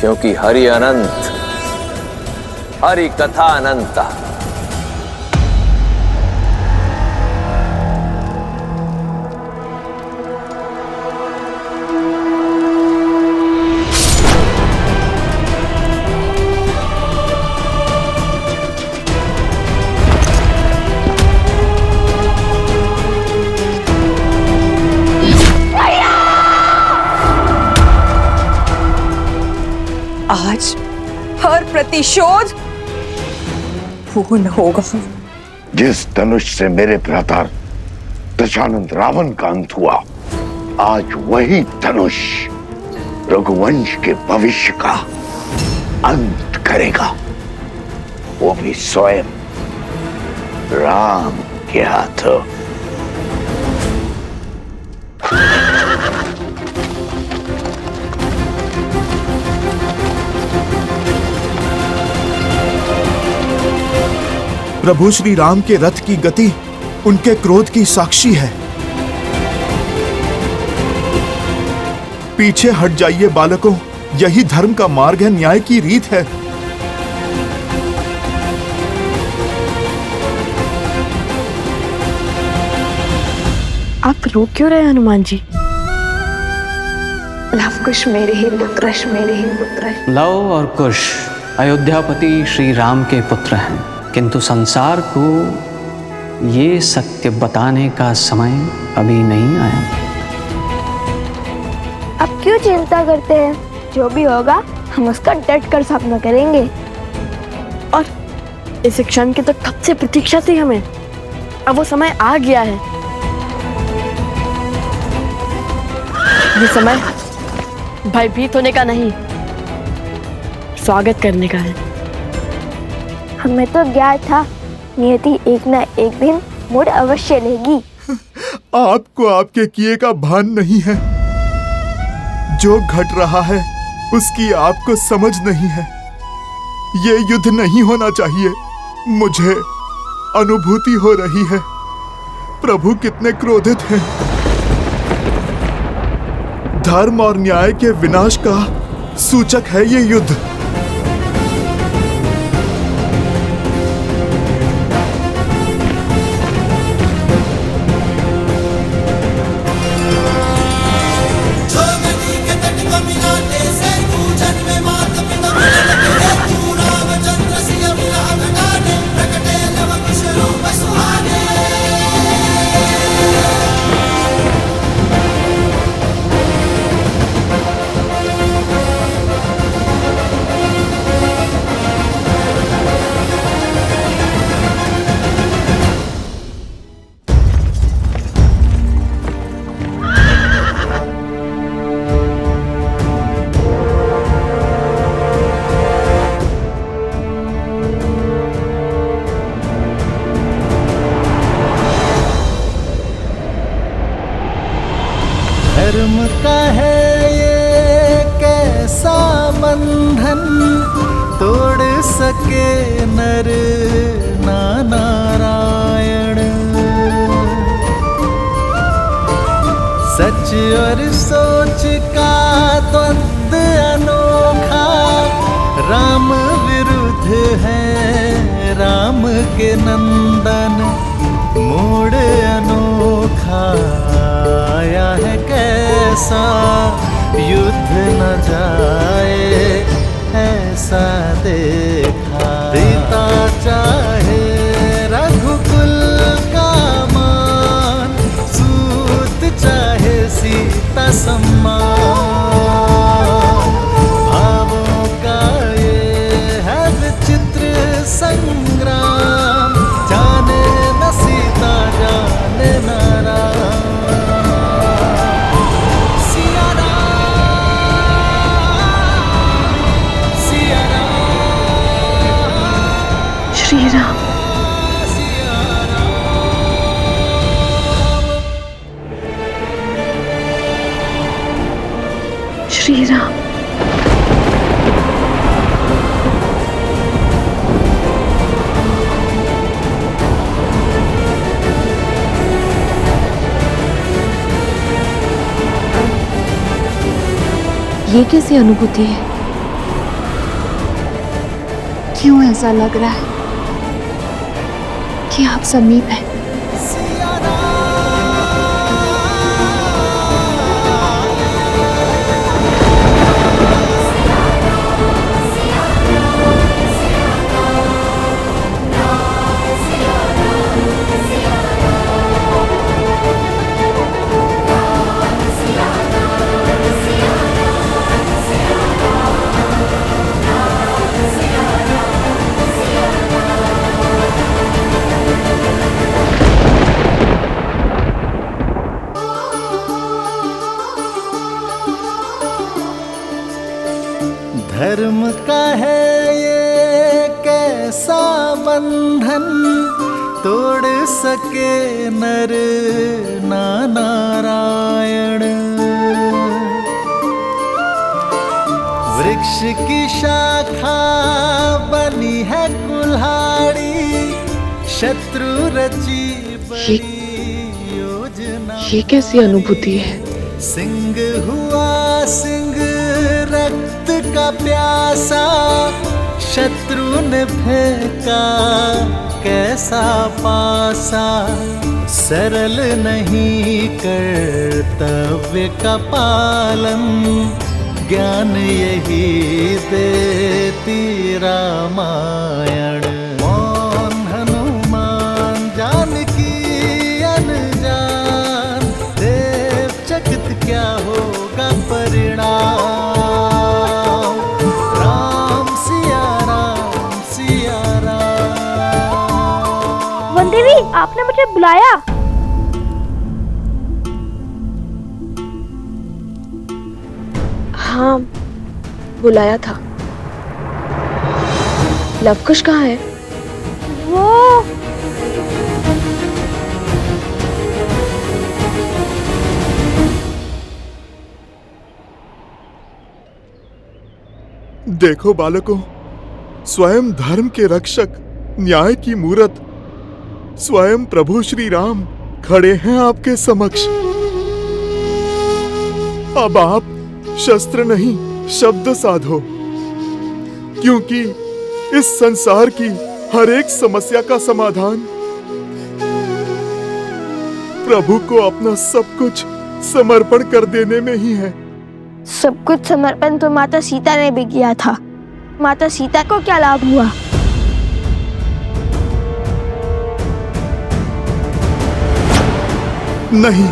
क्योंकि हरि अनंत, हरि कथा अनंता। आज हर प्रतिशोध पूर्ण होगा। जिस धनुष से मेरे भ्राता दशानंद रावण का अंत हुआ, आज वही धनुष रघुवंश के भविष्य का अंत करेगा, वो भी स्वयं राम के हाथों। प्रभु श्री राम के रथ की गति उनके क्रोध की साक्षी है। पीछे हट जाइए बालकों, यही धर्म का मार्ग है, न्याय की रीत है। आप रो क्यों रहे हनुमान जी? लव कुश मेरे ही पुत्र, मेरे ही पुत्र। लव और कुश अयोध्यापति श्री राम के पुत्र हैं, किंतु संसार को ये सत्य बताने का समय अभी नहीं आया। अब क्यों चिंता करते हैं? जो भी होगा हम उसका डट कर सामना करेंगे। और इस क्षण की तो कब से प्रतीक्षा थी हमें। अब वो समय आ गया है। ये समय भयभीत होने का नहीं, स्वागत करने का है। हमें तो ज्ञात था नियति एक ना एक दिन मोड़ अवश्य लेगी। आपको आपके किए का भान नहीं है। जो घट रहा है उसकी आपको समझ नहीं है। ये युद्ध नहीं होना चाहिए। मुझे अनुभूति हो रही है प्रभु कितने क्रोधित हैं। धर्म और न्याय के विनाश का सूचक है ये युद्ध। धर्म का है ये कैसा बंधन, तोड़ सके नर ना नारायण। सच और सोच का द्वंद अनोखा, राम विरुद्ध है राम के नंदन। मोड़ अनोखा आया है कैसा, युद्ध न जाए ऐसा देखा। पिता चाहे रघुकुल का मान, सूत चाहे राम। ये कैसी अनुभूति है? क्यों ऐसा लग रहा है कि आप समीप हैं? धर्म का है ये कैसा बंधन, तोड़ सके नर ना नारायण। वृक्ष की शाखा बनी है कुल्हाड़ी, शत्रु रची बड़ी योजना। ये कैसी अनुभूति है? सिंह हुआ सिंह रक्त का प्यासा, शत्रु ने फेंका कैसा पासा। सरल नहीं कर्तव्य का पालन, ज्ञान यही देती रामायण। मौन हनुमान जानकी अनजान, देव चकित क्या होगा परिणाम। राम सिया राम सिया राम। वनदेवी, आपने मुझे बुलाया? हाँ, बुलाया था। लवकुश कहाँ है? वो देखो बालकों, स्वयं धर्म के रक्षक, न्याय की मूरत, स्वयं प्रभु श्री राम खड़े हैं आपके समक्ष। अब आप शस्त्र नहीं शब्द साधो, क्योंकि इस संसार की हर एक समस्या का समाधान प्रभु को अपना सब कुछ समर्पण कर देने में ही है। सब कुछ समर्पण तो माता सीता ने भी किया था। माता सीता को क्या लाभ हुआ? नहीं,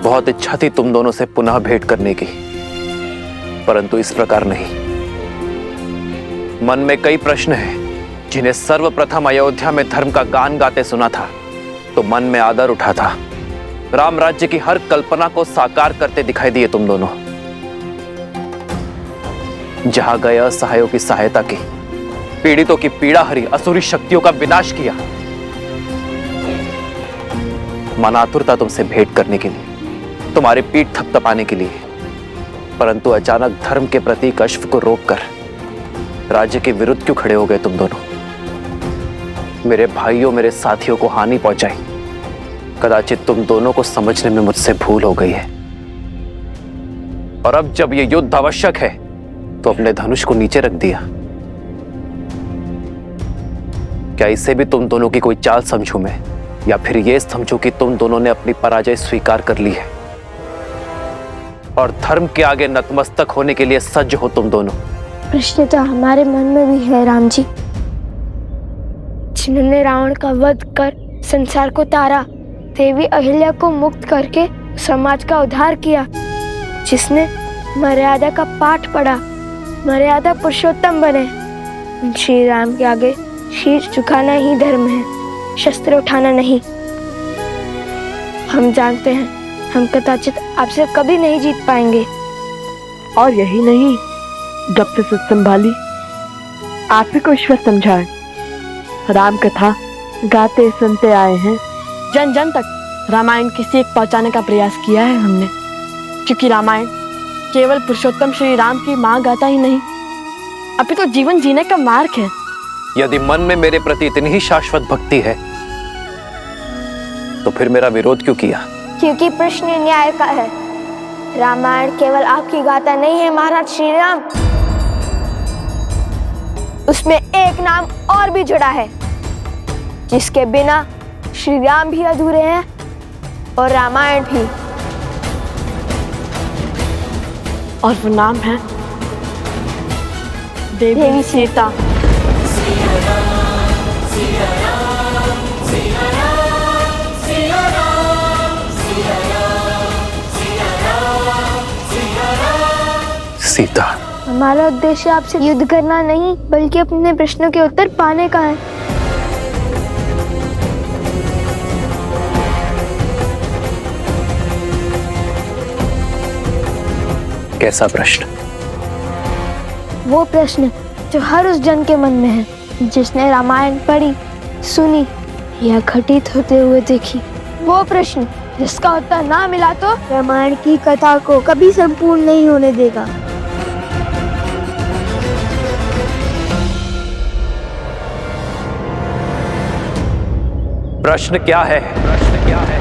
बहुत इच्छा थी तुम दोनों से पुनः भेंट करने की, परंतु इस प्रकार नहीं। मन में कई प्रश्न हैं जिन्हें सर्वप्रथम अयोध्या में धर्म का गान गाते सुना था तो मन में आदर उठा था। राम राज्य की हर कल्पना को साकार करते दिखाई दिए तुम दोनों। जहां गए असहायों की सहायता की, पीड़ितों की पीड़ा हरी, असुरी शक्तियों का विनाश किया। मन आतुरता तुमसे भेंट करने के लिए, तुम्हारी पीठ थपथपाने के लिए, परंतु अचानक धर्म के प्रतीक अश्व को रोककर राज्य के विरुद्ध क्यों खड़े हो गए तुम दोनों? मेरे भाइयों, मेरे साथियों को हानि पहुंचाई। कदाचित तुम दोनों को समझने में मुझसे भूल हो गई है। और अब जब यह युद्ध आवश्यक है तो अपने धनुष को नीचे रख दिया। क्या इसे भी तुम दोनों की कोई चाल समझूं मैं, या फिर यह समझूं कि तुम दोनों ने अपनी पराजय स्वीकार कर ली है और धर्म के आगे नतमस्तक होने के लिए सज्ज हो तुम दोनों? प्रश्न तो हमारे मन में भी है राम जी। जिन्होंने रावण का वध कर संसार को तारा, देवी अहिल्या को मुक्त करके समाज का उद्धार किया, जिसने मर्यादा का पाठ पढ़ा, मर्यादा पुरुषोत्तम बने। श्री राम के आगे शीश झुकाना ही धर्म है, शस्त्र उठाना नहीं। हम जानते हैं हम कदाचित आपसे कभी नहीं जीत पाएंगे। और यही नहीं, जब से सुध संभाली आप ही को ईश्वर समझाए। राम कथा गाते सुनते आए हैं, जन जन तक रामायण की सीख पहुंचाने का प्रयास किया है हमने। क्योंकि रामायण केवल पुरुषोत्तम श्री राम की माँ गाथा ही नहीं, अभी तो जीवन जीने का मार्ग है। यदि मन में मेरे प्रति इतनी ही शाश्वत भक्ति है तो फिर मेरा विरोध क्यों किया? क्योंकि प्रश्न न्याय का है। रामायण केवल आपकी गाथा नहीं है महाराज श्री राम, उसमें एक नाम और भी जुड़ा है जिसके बिना श्री राम भी अधूरे हैं और रामायण भी। और वो नाम है देवी सीता। सीता, हमारा उद्देश्य आपसे युद्ध करना नहीं बल्कि अपने प्रश्नों के उत्तर पाने का है। कैसा प्रश्न? वो प्रश्न जो हर उस जन के मन में है जिसने रामायण पढ़ी, सुनी या घटित होते हुए देखी। वो प्रश्न जिसका उत्तर ना मिला तो रामायण की कथा को कभी संपूर्ण नहीं होने देगा। प्रश्न क्या है? प्रश्न क्या है?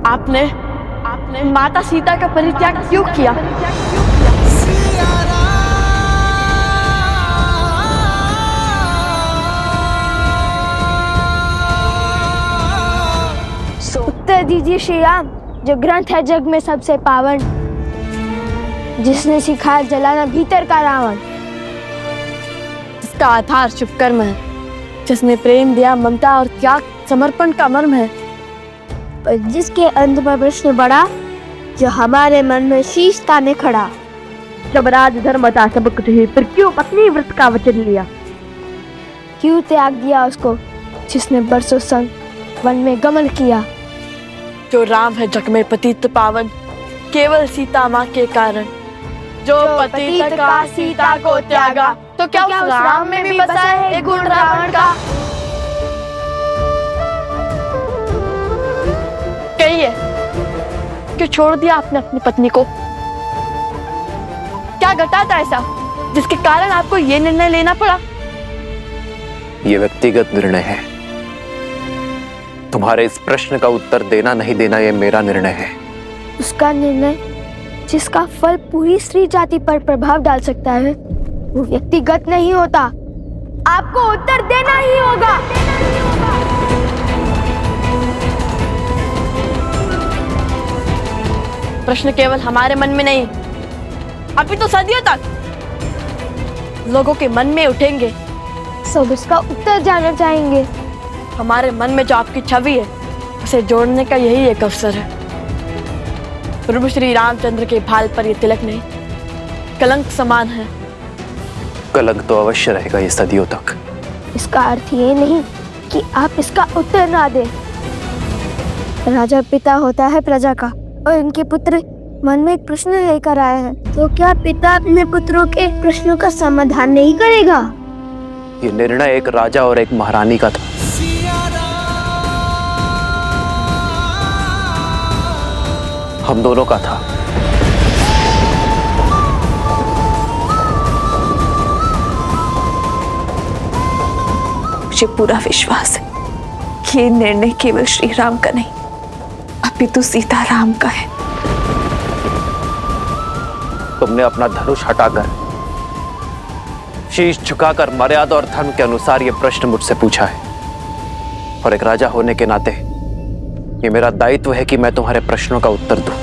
आपने माता सीता का परित्याग क्यों किया? उत्तर दीजिए श्री राम, जो ग्रंथ है जग में सबसे पावन, जिसने सिखाया जलाना भीतर का रावण, जिसका आधार शुभ कर्म है, जिसने प्रेम दिया, ममता और त्याग समर्पण का मर्म है, पर जिसके अंत में प्रश्न बढ़ा जो हमारे मन में शीश ताने खड़ा। जब राज धर्म बता सब कुछ ही, फिर क्यों पत्नी व्रत का वचन लिया? क्यों त्याग दिया उसको जिसने बरसों संग वन में गमन किया? जो राम है जग में पतित पावन, केवल सीता माँ के कारण। जो पतित का सीता को त्यागा, तो क्या उस राम में भी बसा है गुण रावण का? कहिए, क्यों छोड़ दिया आपने अपनी पत्नी को? क्या घटा था ऐसा जिसके कारण आपको ये निर्णय लेना पड़ा? ये व्यक्तिगत निर्णय है। तुम्हारे इस प्रश्न का उत्तर देना नहीं देना ये मेरा निर्णय है। उसका निर्णय जिसका फल पूरी स्त्री जाति पर प्रभाव डाल सकता है, वो व्यक्तिगत नहीं होता। आपको उत्तर देना ही होगा। प्रश्न केवल हमारे मन में नहीं, अभी तो सदियों तक लोगों के मन में उठेंगे। सब इसका उत्तर जानना चाहेंगे। हमारे मन में जो आपकी छवि है, उसे जोड़ने का यही एक अवसर है। प्रभु श्री रामचंद्र के भाल पर ये तिलक नहीं, कलंक समान है। कलंक तो अवश्य रहेगा ये सदियों तक। इसका अर्थ ये नहीं कि आप इसका उत्तर ना दें। राजा पिता होता है प्रजा का, और इनके पुत्र मन में एक प्रश्न लेकर आए हैं, तो क्या पिता अपने पुत्रों के प्रश्नों का समाधान नहीं करेगा? ये निर्णय एक राजा और एक महारानी का था। हम दोनों का था। मुझे पूरा विश्वास है कि ये निर्णय केवल श्री राम का नहीं, अभी तो सीता राम का है। तुमने अपना धनुष हटाकर, शीश झुकाकर मर्यादा और धर्म के अनुसार यह प्रश्न मुझसे पूछा है, और एक राजा होने के नाते ये मेरा दायित्व है कि मैं तुम्हारे प्रश्नों का उत्तर दूं।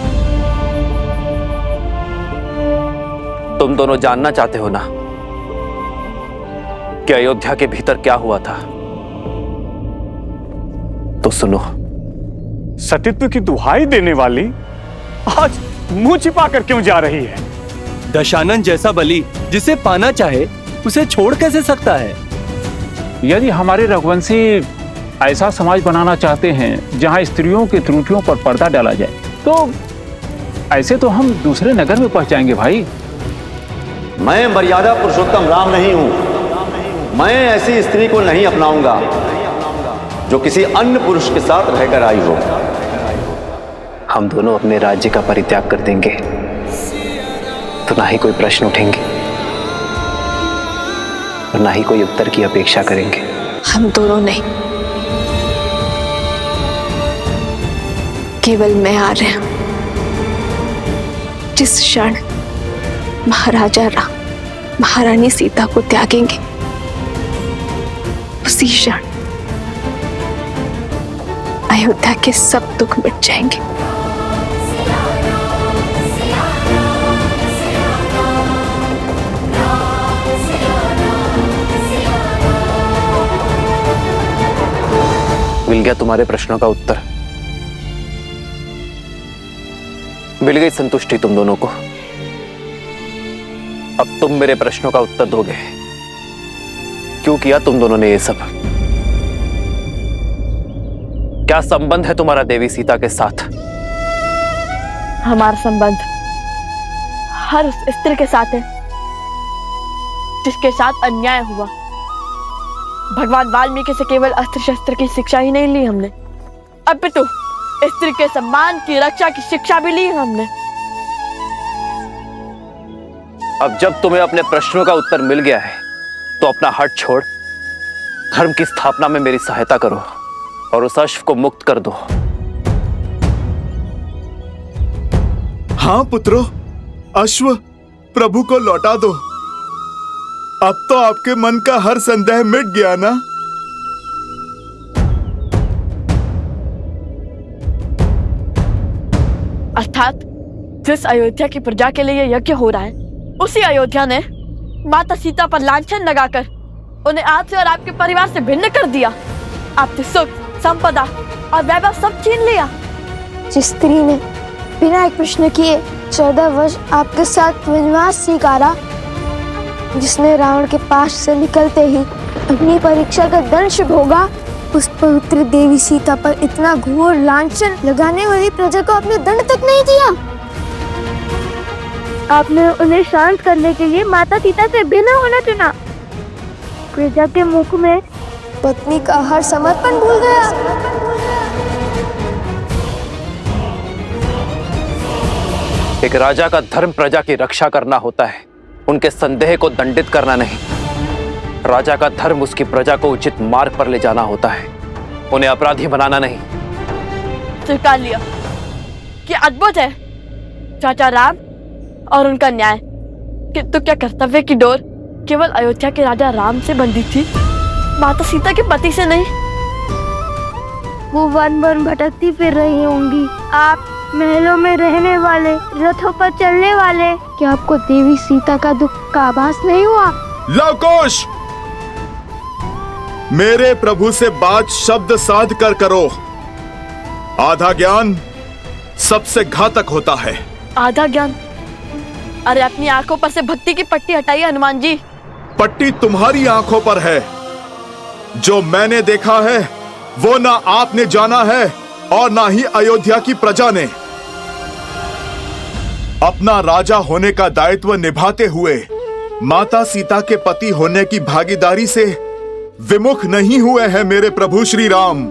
तुम दोनों जानना चाहते हो ना कि अयोध्या के भीतर क्या हुआ था? तो सुनो। सतीत्व की दुहाई देने वाली आज मुंह छिपा कर क्यों जा रही है? दशानन जैसा बलि जिसे पाना चाहे उसे छोड़ कैसे सकता है? यदि हमारे रघुवंशी ऐसा समाज बनाना चाहते हैं जहां स्त्रियों की त्रुटियों पर पर्दा डाला जाए, तो ऐसे तो हम दूसरे नगर में पहुंच जाएंगे भाई। मैं मर्यादा पुरुषोत्तम राम नहीं हूं। मैं ऐसी स्त्री को नहीं अपनाऊंगा जो किसी अन्य पुरुष के साथ रहकर आई हो। हम दोनों अपने राज्य का परित्याग कर देंगे तो ना ही कोई प्रश्न उठेंगे और ना ही कोई उत्तर की अपेक्षा करेंगे। हम दोनों नहीं, केवल मैं आ रहे हूं। जिस क्षण महाराजा राम महारानी सीता को त्यागेंगे, उसी क्षण अयोध्या के सब दुख मिट जाएंगे। मिल गया तुम्हारे प्रश्नों का उत्तर। मिल गई संतुष्टि तुम दोनों को। अब तुम मेरे प्रश्नों का उत्तर दोगे। क्यों किया तुम दोनों ने ये सब? क्या संबंध है तुम्हारा देवी सीता के साथ? हमारा संबंध हर उस स्त्री के साथ है जिसके साथ अन्याय हुआ। भगवान वाल्मीकि से केवल अस्त्र शस्त्र की शिक्षा ही नहीं ली हमने, अपितु स्त्री के सम्मान की रक्षा की शिक्षा भी ली हमने। अब जब तुम्हें अपने प्रश्नों का उत्तर मिल गया है तो अपना हट छोड़ धर्म की स्थापना में मेरी सहायता करो और उस अश्व को मुक्त कर दो। हाँ पुत्रो, अश्व प्रभु को लौटा दो। अब तो आपके मन का हर संदेह मिट गया ना? अर्थात जिस अयोध्या की प्रजा के लिए यज्ञ हो रहा है, उसी अयोध्या ने माता सीता पर लांछन लगाकर उन्हें आपसे और आपके परिवार से भिन्न कर दिया। आपसे सुख, संपदा और वैभव सब छीन लिया। जिस स्त्री ने बिना एक प्रश्न किए 14 वर्ष आपके साथ वनवास स्वीकारा, जिसने रावण के पास से निकलते ही अग्नि परीक्षा का दंश भोगा, उस पवित्र देवी सीता पर इतना घोर लांछन लगाने वाली प्रजा को आपने दंड तक नहीं दिया। आपने उन्हें शांत करने के लिए माता सीता से भिन्न होना चुना। प्रजा के मुख में पत्नी का हर समर्पण भूल गया। एक राजा का धर्म प्रजा की रक्षा करना होता है, उनके संदेह को दंडित करना नहीं। राजा का धर्म उसकी प्रजा को उचित मार्ग पर ले जाना होता है, उन्हें अपराधी बनाना नहीं। स्वीकार लिया कि अद्भुत है चाचा राम और उनका न्याय, किंतु क्या कर्तव्य की डोर केवल अयोध्या के राजा राम से बंधी थी, माता सीता के पति से नहीं? वो वन वन भटकती फिर रही होंगी, आप महलों में रहने वाले, रथों पर चलने वाले। क्या आपको देवी सीता का दुख का आभास नहीं हुआ? लवकुश, मेरे प्रभु से बात शब्द साध कर करो। आधा ज्ञान सबसे घातक होता है। आधा ज्ञान? अरे अपनी आंखों पर से भक्ति की पट्टी हटाइए हनुमान जी। पट्टी तुम्हारी आंखों पर है। जो मैंने देखा है वो ना आपने जाना है और ना ही अयोध्या की प्रजा ने। अपना राजा होने का दायित्व निभाते हुए माता सीता के पति होने की भागीदारी से विमुख नहीं हुए हैं मेरे प्रभु श्री राम।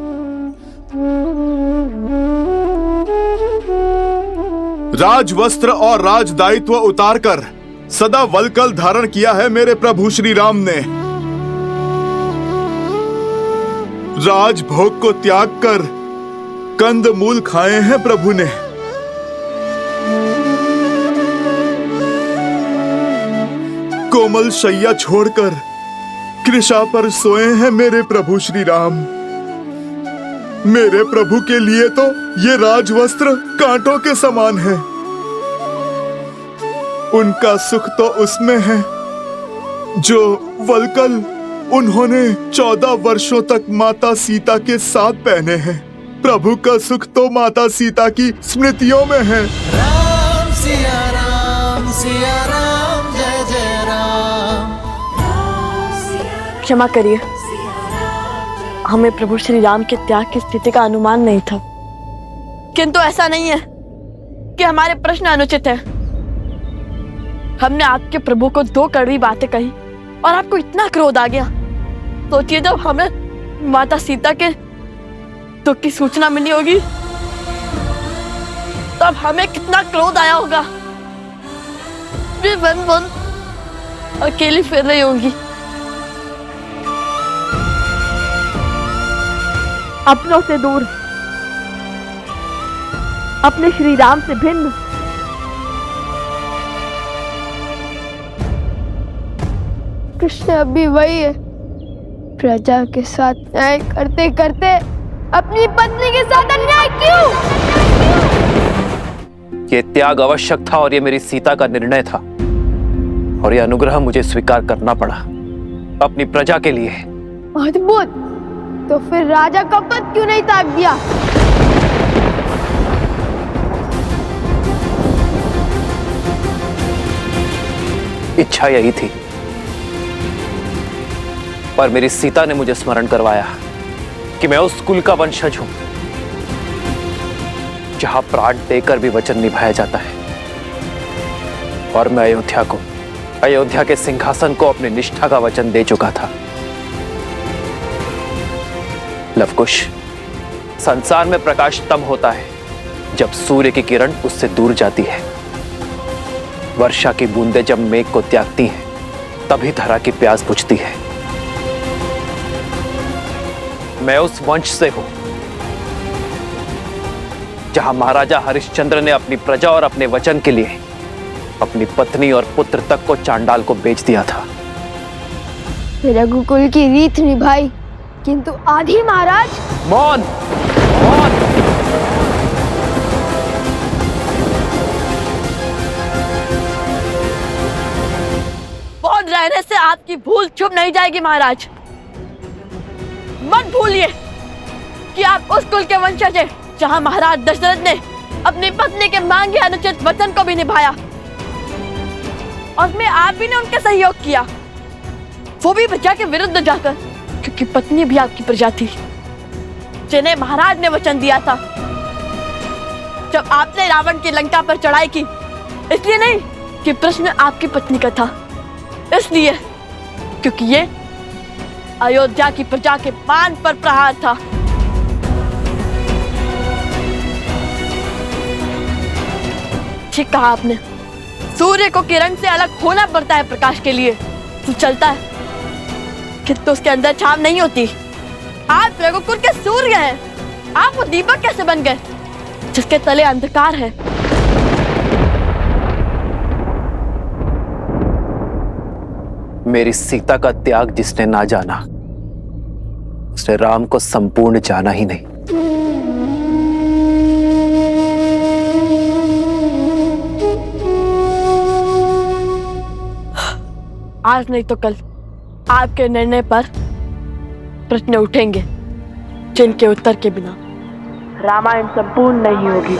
राजवस्त्र और राज दायित्व उतारकर सदा वलकल धारण किया है मेरे प्रभु श्री राम ने। राजभोग को त्याग कर कंद मूल खाए हैं प्रभु ने। कोमल शैया छोड़कर कृषा पर सोए हैं मेरे प्रभु श्री राम। मेरे प्रभु के लिए तो ये राजवस्त्र कांटों के समान है। उनका सुख तो उसमें है जो वलकल उन्होंने 14 वर्षों तक माता सीता के साथ पहने हैं। प्रभु का सुख तो माता सीता की स्मृतियों में है। राम सिया राम जय जय राम। क्षमा करिए, हमें प्रभु श्री राम के त्याग की स्थिति का अनुमान नहीं था। किंतु ऐसा नहीं है कि हमारे प्रश्न अनुचित है। हमने आपके प्रभु को 2 कड़वी बातें कही और आपको इतना क्रोध आ गया। सोचिए, जब हमें माता सीता के दुख की सूचना मिली होगी तब हमें कितना क्रोध आया होगा। वे वन अकेली फिर रही होंगी, अपनों से दूर, अपने श्री राम से भिन्न। कृष्ण अभी वही है, प्रजा के साथ न्याय करते करते अपनी पत्नी के साथ अन्याय क्यों? ये त्याग आवश्यक था और ये मेरी सीता का निर्णय था, और ये अनुग्रह मुझे स्वीकार करना पड़ा अपनी प्रजा के लिए। अद्भुत। तो फिर राजा का पद क्यों नहीं त्याग दिया? इच्छा यही थी, पर मेरी सीता ने मुझे स्मरण करवाया कि मैं उस कुल का वंशज हूं जहां प्राण देकर भी वचन निभाया जाता है, और मैं अयोध्या के सिंहासन को अपनी निष्ठा का वचन दे चुका था। लवकुश, संसार में प्रकाश तब होता है जब सूर्य की किरण उससे दूर जाती है। वर्षा की बूंदें जब मेघ को त्यागती हैं, तभी धरा की प्यास बुझती है। मैं उस वंश से हूं जहां महाराजा हरिश्चंद्र ने अपनी प्रजा और अपने वचन के लिए अपनी पत्नी और पुत्र तक को चांडाल को बेच दिया था। रघुकुल की रीत निभाई, किंतु आधी महाराज। मौन। मौन रहने से आपकी भूल छुप नहीं जाएगी महाराज। मत भूलिए कि आप उस कुल के वंशज हैं जहां महाराज दशरथ ने अपनी पत्नी के मांगे अनुचित वचन को भी निभाया, और उसमें आप भी ने उनके सहयोग किया, वो भी प्रजा के विरुद्ध जाकर, क्योंकि पत्नी भी आपकी प्रजा थी जिन्हें महाराज ने वचन दिया था। जब आपने रावण की लंका पर चढ़ाई की, इसलिए नहीं कि प्रश्न आपकी पत्नी का था, इसलिए क्योंकि ये अयोध्या की प्रजा के मान पर प्रहार था। ठीक कहा आपने, सूर्य को किरण से अलग होना पड़ता है प्रकाश के लिए, तो चलता है किंतु उसके अंदर छाव नहीं होती। आप रघुकुल के सूर्य हैं, आप वो दीपक कैसे बन गए जिसके तले अंधकार है? मेरी सीता का त्याग जिसने ना जाना, उसने राम को संपूर्ण जाना ही नहीं। आज नहीं तो कल आपके निर्णय पर प्रश्न उठेंगे जिनके उत्तर के बिना रामायण संपूर्ण नहीं होगी।